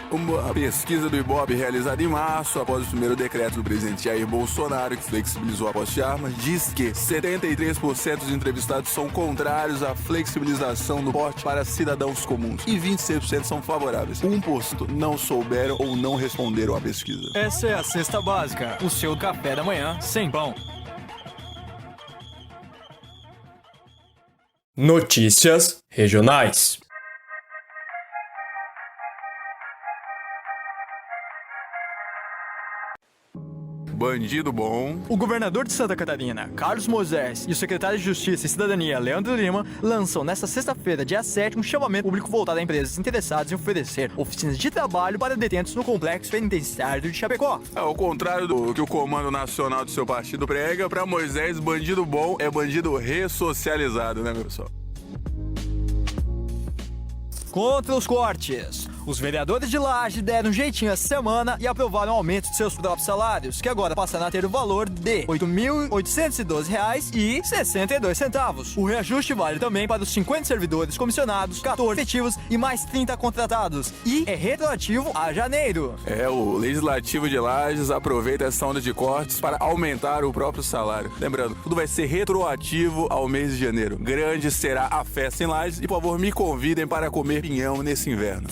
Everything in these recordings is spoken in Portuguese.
Uma pesquisa do Ibope realizada em março, após o primeiro decreto do presidente Jair Bolsonaro, que flexibilizou a posse de armas, diz que 73% dos entrevistados são contrários à flexibilização do porte para cidadãos comuns e 26% são favoráveis. 1% não souberam ou não responderam à pesquisa. Essa é a Cesta Básica, o seu café da manhã sem pão. Notícias regionais. Bandido bom. O governador de Santa Catarina, Carlos Moisés, e o secretário de Justiça e Cidadania, Leandro Lima, lançam nesta sexta-feira, dia 7, um chamamento público voltado a empresas interessadas em oferecer oficinas de trabalho para detentos no complexo penitenciário de Chapecó. Ao contrário do que o Comando Nacional do seu partido prega, para Moisés, bandido bom é bandido ressocializado, né, meu pessoal? Contra os cortes. Os vereadores de Laje deram um jeitinho essa semana e aprovaram o aumento de seus próprios salários, que agora passaram a ter o valor de R$ 8.812,62. O reajuste vale também para os 50 servidores comissionados, 14 efetivos e mais 30 contratados, e é retroativo a janeiro. O Legislativo de Lages aproveita essa onda de cortes para aumentar o próprio salário. Lembrando, tudo vai ser retroativo ao mês de janeiro. Grande será a festa em Lages e, por favor, me convidem para comer pinhão nesse inverno.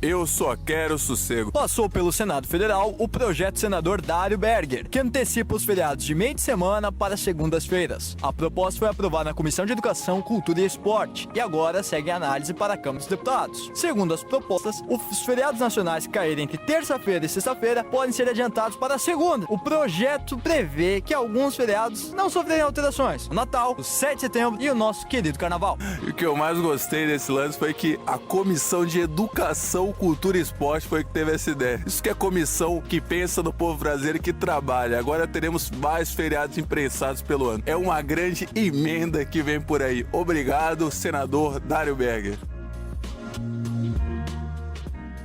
Eu só quero sossego. Passou pelo Senado Federal o projeto do senador Dário Berger, que antecipa os feriados de meio de semana para segundas-feiras. A proposta foi aprovada na Comissão de Educação, Cultura e Esporte e agora segue a análise para a Câmara dos Deputados. Segundo as propostas, os feriados nacionais que caírem entre terça-feira e sexta-feira podem ser adiantados para a segunda. O projeto prevê que alguns feriados não sofrerem alterações: o Natal, o 7 de setembro e o nosso querido Carnaval. E o que eu mais gostei desse lance foi que a Comissão de Educação, Cultura e Esporte foi que teve essa ideia. Isso que é comissão que pensa no povo brasileiro e que trabalha. Agora teremos mais feriados imprensados pelo ano. É uma grande emenda que vem por aí. Obrigado, senador Dário Berger.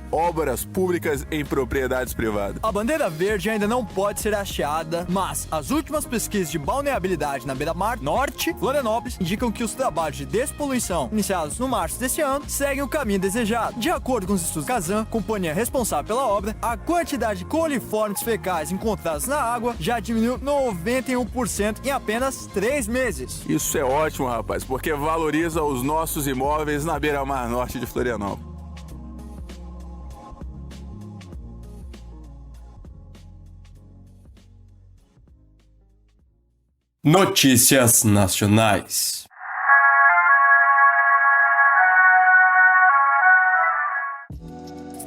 Obras públicas em propriedades privadas. A bandeira verde ainda não pode ser hasteada, mas as últimas pesquisas de balneabilidade na beira-mar norte, Florianópolis, indicam que os trabalhos de despoluição iniciados no março deste ano seguem o caminho desejado. De acordo com os estudos Kazan, companhia responsável pela obra, a quantidade de coliformes fecais encontrados na água já diminuiu 91% em apenas 3 meses. Isso é ótimo, rapaz, porque valoriza os nossos imóveis na beira-mar norte de Florianópolis. Notícias nacionais.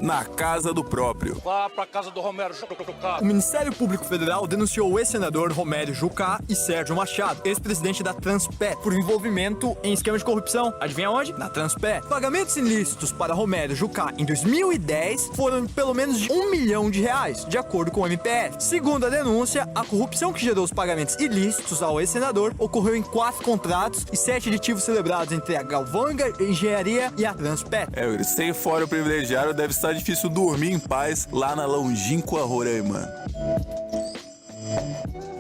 Na casa do próprio. Vá pra casa do Romero Jucá. O Ministério Público Federal denunciou o ex-senador Romério Jucá e Sérgio Machado, ex-presidente da Transpet, por envolvimento em esquema de corrupção. Adivinha onde? Na Transpet. Pagamentos ilícitos para Romério Jucá em 2010 foram pelo menos de R$1 milhão, de acordo com o MPF. Segundo a denúncia, a corrupção que gerou os pagamentos ilícitos ao ex-senador ocorreu em 4 contratos e 7 aditivos celebrados entre a Galvão Engenharia e a Transpet. Sem fora o privilegiário, deve estar difícil dormir em paz lá na longínqua Roraima.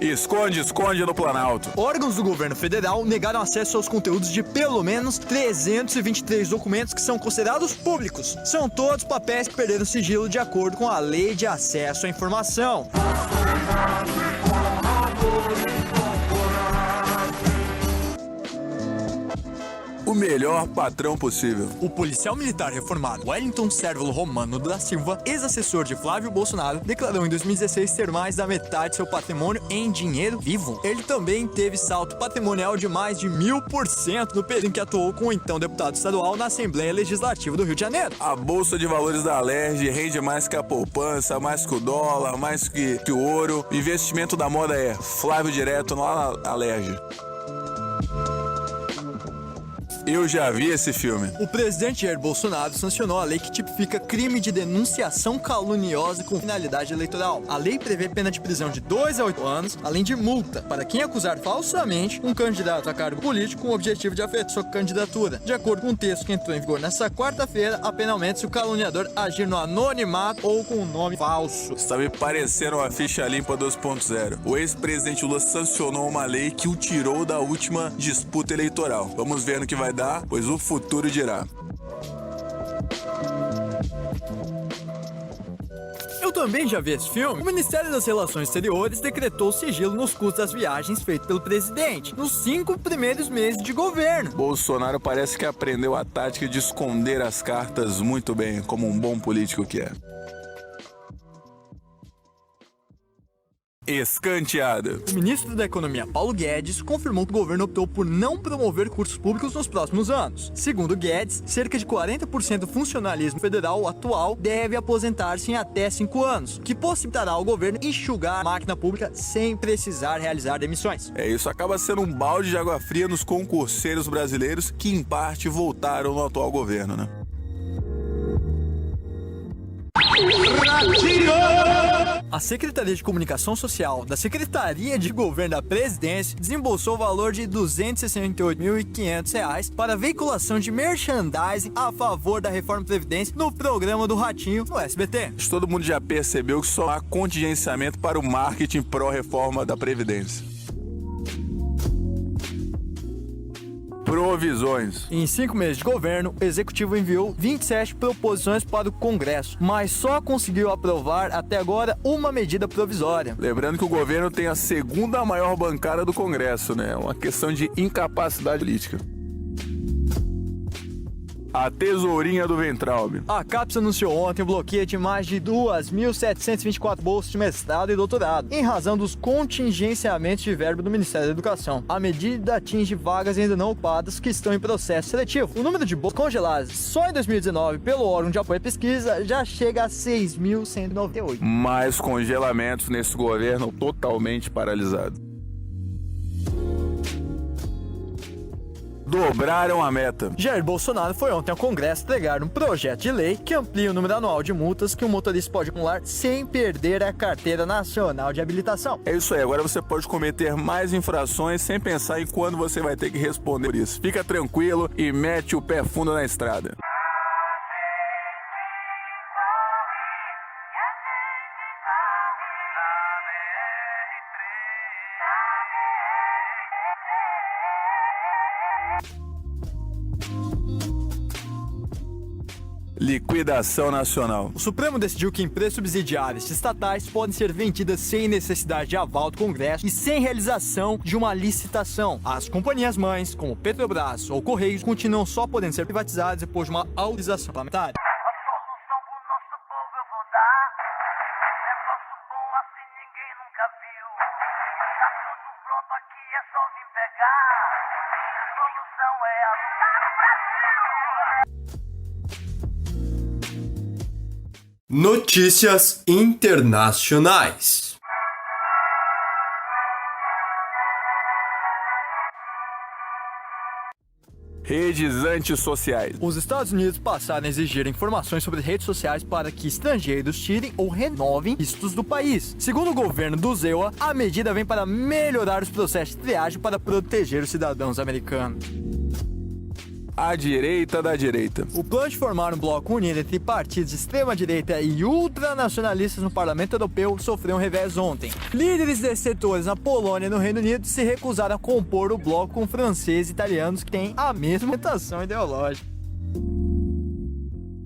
Esconde no Planalto. Órgãos do governo federal negaram acesso aos conteúdos de pelo menos 323 documentos que são considerados públicos. São todos papéis que perderam sigilo de acordo com a Lei de Acesso à Informação. O melhor patrão possível. O policial militar reformado Wellington Sérvulo Romano da Silva, ex-assessor de Flávio Bolsonaro, declarou em 2016 ter mais da metade de seu patrimônio em dinheiro vivo. Ele também teve salto patrimonial de mais de 1000% no período em que atuou com o então deputado estadual na Assembleia Legislativa do Rio de Janeiro. A Bolsa de Valores da Alerj rende mais que a poupança, mais que o dólar, mais que o ouro. O investimento da moda é Flávio Direto lá na Alerj. Eu já vi esse filme. O presidente Jair Bolsonaro sancionou a lei que tipifica crime de denunciação caluniosa com finalidade eleitoral. A lei prevê pena de prisão de 2 a 8 anos, além de multa para quem acusar falsamente um candidato a cargo político com o objetivo de afetar sua candidatura. De acordo com o texto que entrou em vigor nesta quarta-feira, a pena aumenta se o caluniador agir no anonimato ou com um nome falso. Está me parecendo uma ficha limpa 2.0. O ex-presidente Lula sancionou uma lei que o tirou da última disputa eleitoral. Vamos ver no que vai dar, pois o futuro dirá. também já viu esse filme? O Ministério das Relações Exteriores decretou sigilo nos custos das viagens feitas pelo presidente nos 5 primeiros meses de governo. Bolsonaro parece que aprendeu a tática de esconder as cartas muito bem, como um bom político que é. Escanteada. O ministro da Economia, Paulo Guedes, confirmou que o governo optou por não promover cursos públicos nos próximos anos. Segundo Guedes, cerca de 40% do funcionalismo federal atual deve aposentar-se em até 5 anos, o que possibilitará ao governo enxugar a máquina pública sem precisar realizar demissões. Isso acaba sendo um balde de água fria nos concurseiros brasileiros que, em parte, voltaram no atual governo, né? A Secretaria de Comunicação Social da Secretaria de Governo da Presidência desembolsou o valor de R$ 268.500 para a veiculação de merchandising a favor da reforma da Previdência no programa do Ratinho no SBT. Todo mundo já percebeu que só há contingenciamento para o marketing pró-reforma da Previdência. Provisões. Em 5 meses de governo, o Executivo enviou 27 proposições para o Congresso, mas só conseguiu aprovar até agora uma medida provisória. Lembrando que o governo tem a segunda maior bancada do Congresso, né? Uma questão de incapacidade política. A tesourinha do Weintraub. A CAPES anunciou ontem o bloqueio de mais de 2.724 bolsas de mestrado e doutorado, em razão dos contingenciamentos de verba do Ministério da Educação. A medida atinge vagas ainda não ocupadas que estão em processo seletivo. O número de bolsas congeladas só em 2019 pelo órgão de apoio à pesquisa já chega a 6.198. Mais congelamentos nesse governo totalmente paralisado. Dobraram a meta. Jair Bolsonaro foi ontem ao Congresso entregar um projeto de lei que amplia o número anual de multas que o motorista pode acumular sem perder a carteira nacional de habilitação. É isso aí, agora você pode cometer mais infrações sem pensar em quando você vai ter que responder por isso. Fica tranquilo e mete o pé fundo na estrada. Liquidação nacional. O Supremo decidiu que empresas subsidiárias estatais podem ser vendidas sem necessidade de aval do Congresso e sem realização de uma licitação. As companhias mães, como Petrobras ou Correios, continuam só podendo ser privatizadas depois de uma autorização parlamentar. Notícias internacionais. Redes antissociais. Os Estados Unidos passaram a exigir informações sobre redes sociais para que estrangeiros tirem ou renovem vistos do país. Segundo o governo do ZEUA, a medida vem para melhorar os processos de triagem para proteger os cidadãos americanos. A direita da direita. O plano de formar um bloco unido entre partidos de extrema-direita e ultranacionalistas no Parlamento Europeu sofreu um revés ontem. Líderes desses setores na Polônia e no Reino Unido se recusaram a compor o bloco com franceses e italianos que têm a mesma orientação ideológica.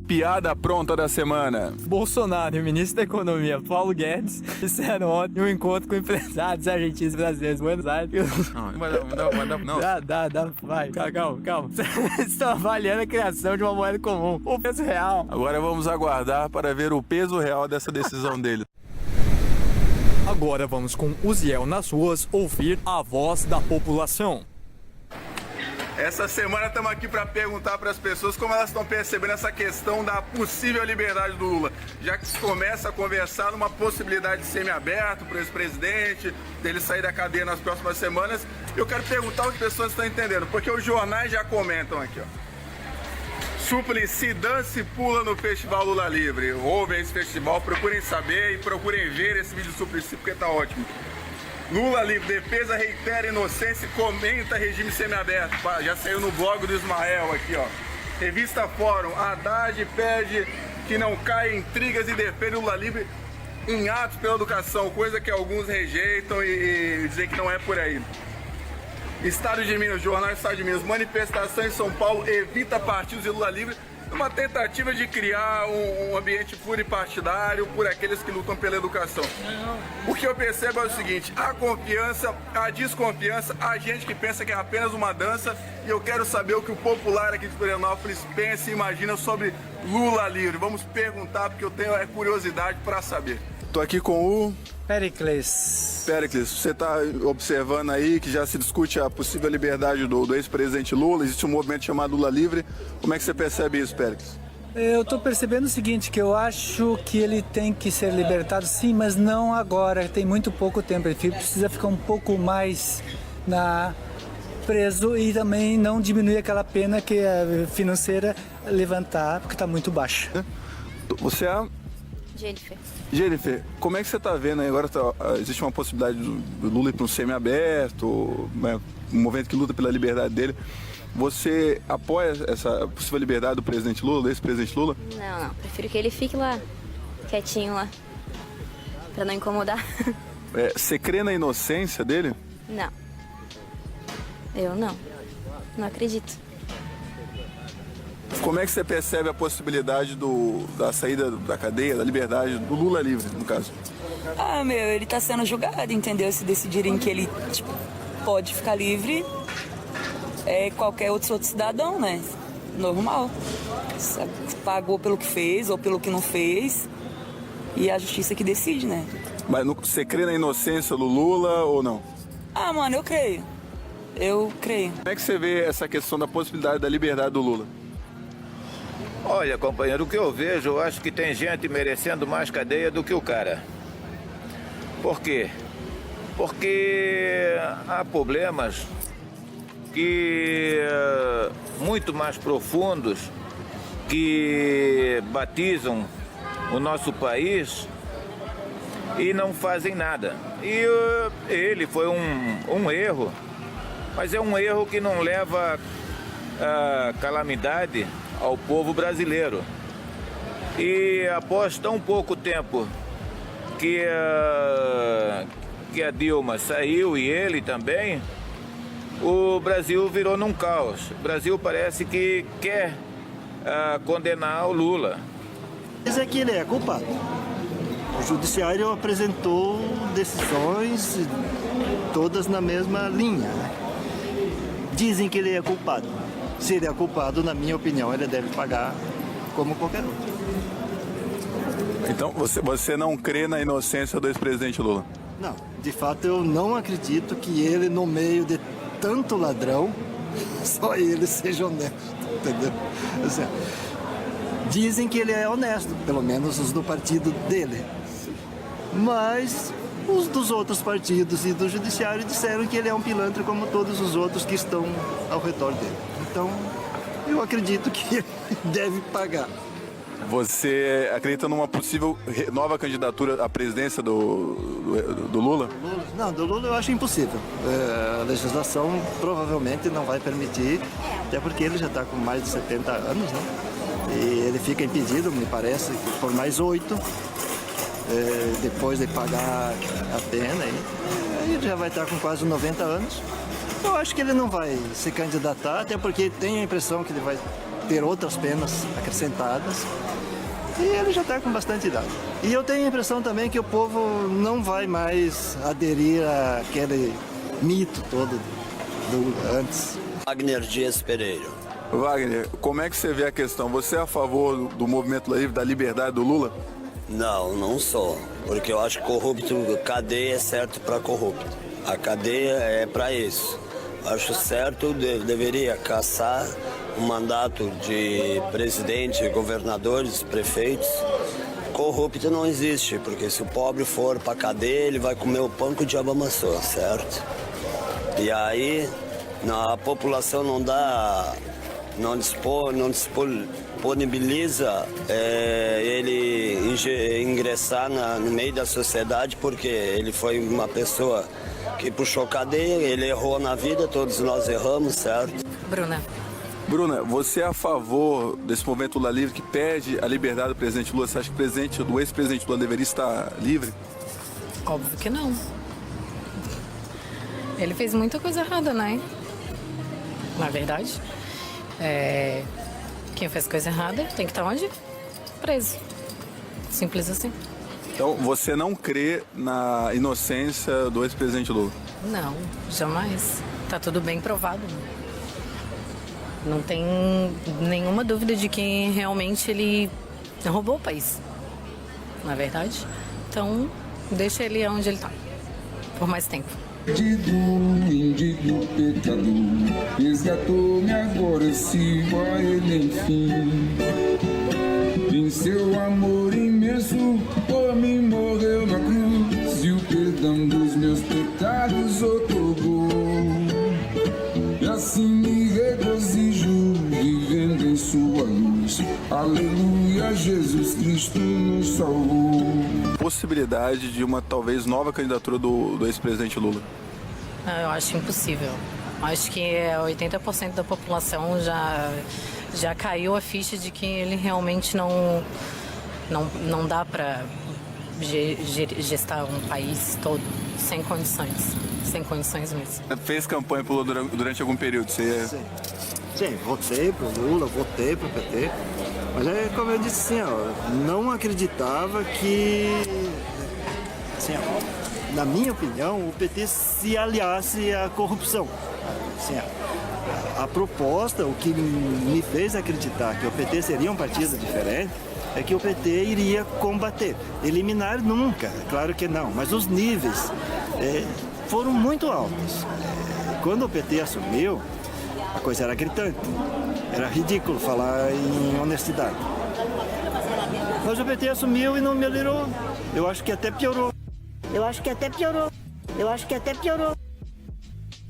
Piada pronta da semana. Bolsonaro e o ministro da Economia, Paulo Guedes, fizeram ontem um encontro com empresários argentinos e brasileiros em Buenos Aires. Não. Dá, vai. Calma. Estão avaliando a criação de uma moeda comum, o peso real. Agora vamos aguardar para ver o peso real dessa decisão dele. Agora vamos com Uziel nas ruas ouvir a voz da população. Essa semana estamos aqui para perguntar para as pessoas como elas estão percebendo essa questão da possível liberdade do Lula, já que se começa a conversar numa possibilidade de semiaberto para o ex-presidente, dele sair da cadeia nas próximas semanas. Eu quero perguntar o que as pessoas estão entendendo, porque os jornais já comentam aqui, ó. Suplicy dança e pula no Festival Lula Livre. Ouvem esse festival, procurem saber e procurem ver esse vídeo do Suplicy, porque tá ótimo. Lula livre, defesa reitera inocência e comenta regime semiaberto. Já saiu no blog do Ismael aqui, ó. Revista Fórum, Haddad pede que não caia em intrigas e defende Lula livre em atos pela educação, coisa que alguns rejeitam e dizem que não é por aí. Estado de Minas, Jornal Estado de Minas, manifestação em São Paulo evita partidos e Lula livre uma tentativa de criar um ambiente pluripartidário por aqueles que lutam pela educação. O que eu percebo é o seguinte, a confiança, a desconfiança, a gente que pensa que é apenas uma dança, e eu quero saber o que o popular aqui de Florianópolis pensa e imagina sobre Lula livre. Vamos perguntar, porque eu tenho curiosidade para saber. Tô aqui com o... Pericles. Pericles, você está observando aí que já se discute a possível liberdade do ex-presidente Lula, existe um movimento chamado Lula Livre. Como é que você percebe isso, Pericles? Eu estou percebendo o seguinte, que eu acho que ele tem que ser libertado sim, mas não agora, tem muito pouco tempo. Ele precisa ficar um pouco mais preso e também não diminuir aquela pena que a financeira levantar, porque está muito baixa. Você é... Jennifer. Jennifer, como é que você está vendo aí? Agora existe uma possibilidade do Lula ir para um semi-aberto, né, um movimento que luta pela liberdade dele. Você apoia essa possível liberdade do presidente Lula, do ex-presidente Lula? Não, prefiro que ele fique lá, quietinho lá, pra não incomodar. Você crê na inocência dele? Não. Eu não. Não acredito. Como é que você percebe a possibilidade da saída da cadeia, da liberdade do Lula livre, no caso? Ele tá sendo julgado, entendeu? Se decidirem que ele pode ficar livre, qualquer outro cidadão, né? Normal. Pagou pelo que fez ou pelo que não fez, e a justiça que decide, né? Mas você crê na inocência do Lula ou não? Mano, eu creio. Eu creio. Como é que você vê essa questão da possibilidade da liberdade do Lula? Olha, companheiro, o que eu vejo, eu acho que tem gente merecendo mais cadeia do que o cara. Por quê? Porque há problemas que muito mais profundos que batizam o nosso país e não fazem nada. E ele foi um erro, mas é um erro que não leva a calamidade ao povo brasileiro. E após tão pouco tempo que a Dilma saiu e ele também, o Brasil virou num caos. O Brasil parece que quer condenar o Lula. Mas é que ele é culpado. O judiciário apresentou decisões todas na mesma linha, né? Dizem que ele é culpado. Se ele é culpado, na minha opinião, ele deve pagar como qualquer outro. Então, você não crê na inocência do ex-presidente Lula? Não, de fato eu não acredito que ele, no meio de tanto ladrão, só ele seja honesto, entendeu? Assim, dizem que ele é honesto, pelo menos os do partido dele. Mas os dos outros partidos e do judiciário disseram que ele é um pilantra como todos os outros que estão ao redor dele. Então, eu acredito que ele deve pagar. Você acredita numa possível nova candidatura à presidência do Lula? Não, do Lula eu acho impossível. A legislação provavelmente não vai permitir, até porque ele já está com mais de 70 anos, né? E ele fica impedido, me parece, por mais 8, depois de pagar a pena. Aí ele já vai estar com quase 90 anos. Eu acho que ele não vai se candidatar, até porque tenho a impressão que ele vai ter outras penas acrescentadas. E ele já está com bastante idade. E eu tenho a impressão também que o povo não vai mais aderir àquele mito todo do antes. Wagner Dias Pereira. Wagner, como é que você vê a questão? Você é a favor do movimento livre, da liberdade do Lula? Não, não sou. Porque eu acho que corrupto, cadeia é certo para corrupto. A cadeia é para isso. Acho certo, deveria caçar o mandato de presidente, governadores, prefeitos. Corrupto não existe, porque se o pobre for para cadeia, ele vai comer o pão que o diabo amassou, certo? E aí, a população não disponibiliza ele ingressar no meio da sociedade, porque ele foi uma pessoa que puxou cadeia, ele errou na vida, todos nós erramos, certo? Bruna, você é a favor desse movimento Lula livre que pede a liberdade do presidente Lula? Você acha que o ex-presidente Lula deveria estar livre? Óbvio que não. Ele fez muita coisa errada, né? Na verdade. Quem faz coisa errada tem que estar onde? Preso. Simples assim. Então, você não crê na inocência do ex-presidente Lula? Não, jamais. Tá tudo bem provado. Não tem nenhuma dúvida de que realmente ele roubou o país. Não é verdade? Então, deixa ele onde ele tá. Por mais tempo. Indigno pecador, resgatou-me agora, eu sigo a ele enfim. Em seu amor imenso, por mim morreu na cruz, e o perdão dos meus pecados otorgou. E assim me regozijo, vivendo em sua luz. Aleluia, Jesus Cristo nos salvou. Possibilidade de uma talvez nova candidatura do ex-presidente Lula? Eu acho impossível. Acho que 80% da população já caiu a ficha de que ele realmente não dá para gestar um país todo sem condições mesmo. Fez campanha pro Lula durante algum período? Sim, votei pro Lula, votei pro PT. Mas é como eu disse assim, ó, não acreditava que, assim, ó, na minha opinião, o PT se aliasse à corrupção. Assim, ó, a proposta, o que me fez acreditar que o PT seria um partido diferente, é que o PT iria combater. Eliminar nunca, claro que não, mas os níveis foram muito altos. Quando o PT assumiu, a coisa era gritante. Era ridículo falar em honestidade. Mas o PT assumiu e não melhorou. Eu acho que até piorou.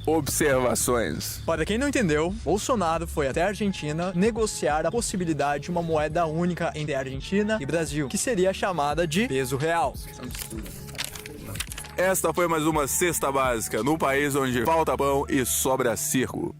Observações. Para quem não entendeu, Bolsonaro foi até a Argentina negociar a possibilidade de uma moeda única entre Argentina e Brasil, que seria chamada de peso real. Esta foi mais uma Cesta Básica, no país onde falta pão e sobra circo.